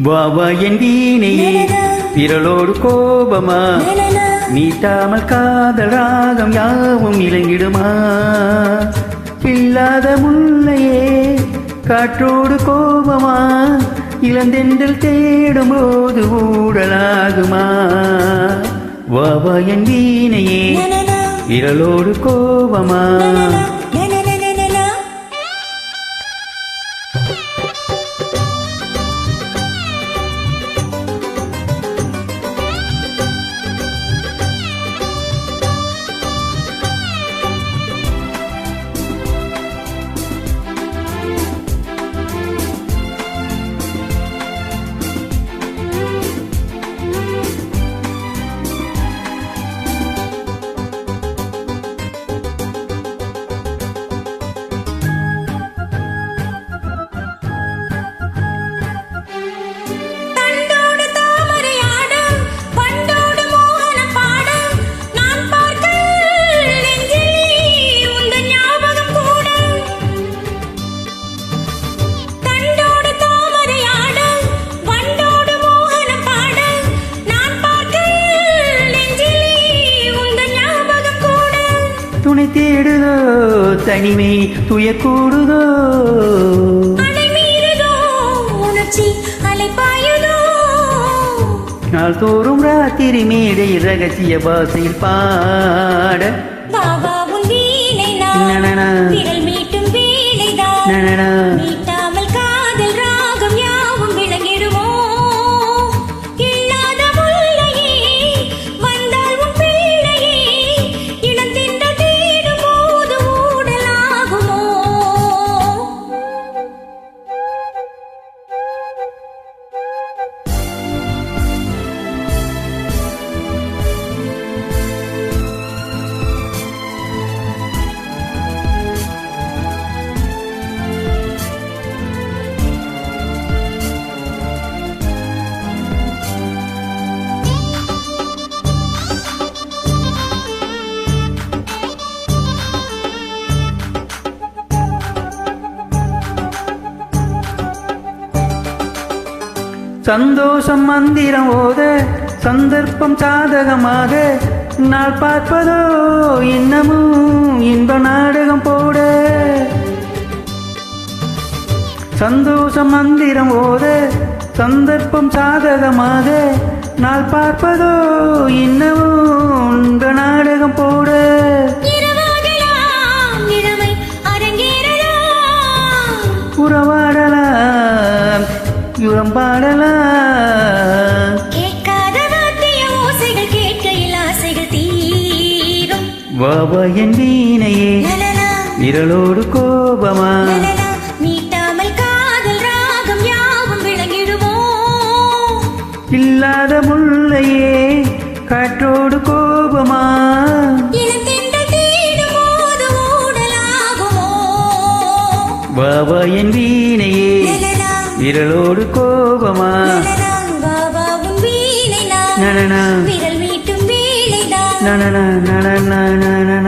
வாவா என் வீணையே விரலோடு கோபமா நீட்டாமல் காதல் ராகம் யாவும் இலங்கிடுமா இல்லாத முல்லையே காற்றோடு கோபமா இளந்தென்றல் தேடும் போது ஊடலாகுமா வாவா என் வீணையே விரலோடு கோபமா துணை தேடுதோ தனிமை துய கூடுதோ நாள் தோறும் ராத்திரி மேடை ரகசிய பாசையில் பாட சந்தோஷம் மந்திரம் ஓத சந்தர்ப்பம் சாதகமாக நாள் பார்ப்பதோ இன்னமும் இன்ப நாடகம் போட சந்தோஷம் மந்திரம் ஓத சந்தர்ப்பம் சாதகமாக நாள் பார்ப்பதோ இன்னமும் இன்ப நாடகம் போட உறவாடலாம் யுரம் பாடலாம் கேட்காத வாத்திய ஓசைகள் கேட்கையில் ஆசைகள் தீரும் வாவா என் வீணையே விரலோடு கோபமா நீட்டாமல் காதல் ராகம் யாவும் விளங்கிடுமோ இல்லாத முல்லையே காற்றோடு கோபமா வாவா என் வீணையே விரலோடு கோபமா விரல் மீட்டும் வேலைதான் நன